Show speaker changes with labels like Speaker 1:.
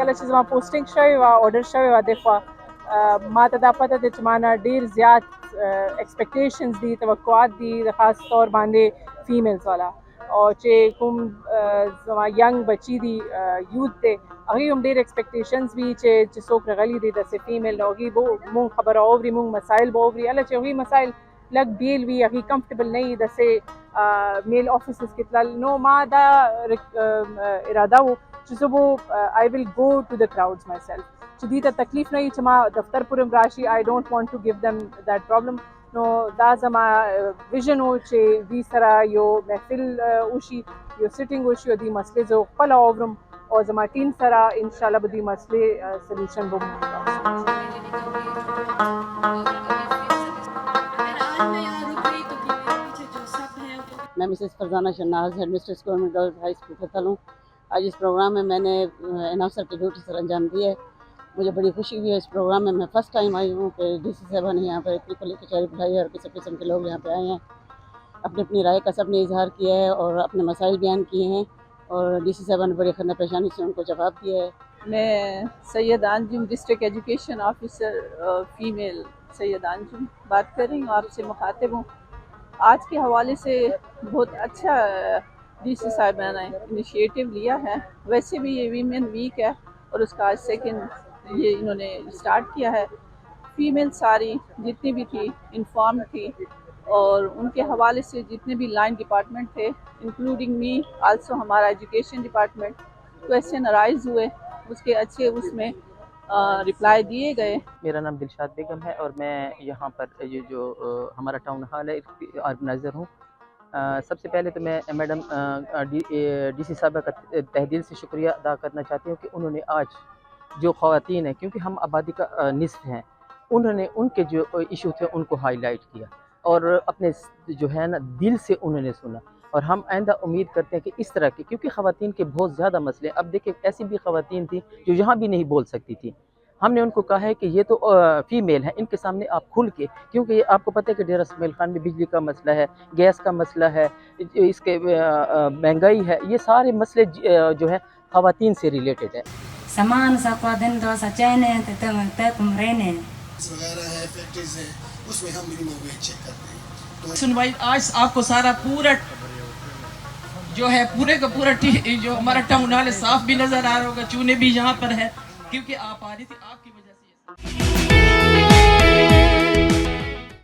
Speaker 1: کله چې زما پوسټینګ شوی وه آرډر شوی وه دې خوا ما ته دا پته ده چې ما نه ډېر زیات ایکسپیکټیشنز دي، توقعات دي د خاص طور باندې فیمیلز والا، او چې کوم زما ینګ بچی دي یوت دی هغوی هم ډېر ایکسپیکټیشنز وي چې څوک راغلي دي داسې فیمیل نو هغوی به مونږ خبره اوري، مونږ مسایل به اوري. هله چې هغوی مسایل لږ بیل وي، هغوی کمفرټیبل نه وي داسې میل آفیسز کې تلل، نو ما دا اراده و چې زه به آی well go to the کراؤډز مای self, چې دوی ته تکلیف نه وي چې ما دفتر پورې هم راشي. آی ډونټ وانټ ټو ګیو دم دیٹ پرابلم. نو دا زما ویژن و چې دوی سره یو محفل وشي، یو سیټینګ وشي او دوی مسلې زه خپله اورم او زما ټیم سره انشاءالله به دوی مسلې سلیوشن به
Speaker 2: میں Mrs Farzana Shahnaz headmistress government girls high school فتل ہوں. آج اس پروگرام میں نے اناؤنسر کی ڈیوٹی سر انجام دی ہے. مجھے بڑی خوشی ہوئی ہے اس پروگرام میں فرسٹ ٹائم آئی ہوں کہ ڈی سی صاحبہ نے یہاں پر اتنی کھلی کچہری بٹھائی ہے اور قسم قسم کے لوگ یہاں پہ آئے ہیں، اپنی رائے کا سب نے اظہار کیا ہے اور اپنے مسائل بیان کیے ہیں اور ڈی سی صاحبہ نے بڑی خندہ پیشانی سے ان کو جواب دیا ہے.
Speaker 3: میں سید انجم ڈسٹرکٹ ایجوکیشن آفیسر فیمیل سید انجم بات کر رہی ہوں، آپ سے مخاطب ہوں. آج کے حوالے سے بہت اچھا ڈی سی صاحبہ نے انیشیٹو لیا ہے. ویسے بھی یہ ویمن ویک ہے اور اس کا آج سیکنڈ یہ انہوں نے اسٹارٹ کیا ہے. فیمیل ساری جتنی بھی تھی انفارم تھی اور ان کے حوالے سے جتنے بھی لائن ڈپارٹمنٹ تھے انکلوڈنگ می آلسو ہمارا ایجوکیشن ڈپارٹمنٹ کویسچن ارائز ہوئے، اس کے اچھے اس میں رپلائی دیے گئے.
Speaker 4: میرا نام دلشاد بیگم ہے اور میں یہاں پر یہ جو ہمارا ٹاؤن ہال ہے اس کی آرگنائزر ہوں. سب سے پہلے تو میں میڈم ڈی سی صاحبہ کا تہ دل سے شکریہ ادا کرنا چاہتی ہوں کہ انہوں نے آج جو خواتین ہیں، کیونکہ ہم آبادی کا نصف ہیں، انہوں نے ان کے جو ایشو تھے ان کو ہائی لائٹ کیا اور اپنے جو ہے نا دل سے انہوں نے سنا. اور ہم آئندہ امید کرتے ہیں کہ اس طرح کی، کیونکہ خواتین کے بہت زیادہ مسئلے، اب دیکھیں ایسی بھی خواتین تھیں جو یہاں بھی نہیں بول سکتی تھیں. ہم نے ان کو کہا ہے کہ یہ تو فیمیل ہیں، ان کے سامنے آپ کھل کے، کیونکہ یہ آپ کو پتہ ہے کہ ڈیرہ اسماعیل خان میں بجلی کا مسئلہ ہے، گیس کا مسئلہ ہے، اس کے مہنگائی ہے، یہ سارے مسئلے جو ہے خواتین سے ریلیٹڈ ہے.
Speaker 5: سامان ساکوا دن دو سچائنے تم رہنے
Speaker 6: وغیرہ ہے، فیکٹریز ہیں، اس میں ہم منیمم ویج چیک کرتے ہیں.
Speaker 7: سنوائی آج آپ کو سارا پورا جو ہے پورے کا پورا جو ہمارا ٹاؤن ہال صاف بھی نظر آ رہا ہوگا، چونے بھی یہاں پر ہے کیونکہ آپ آ رہی تھی آپ کی وجہ سے.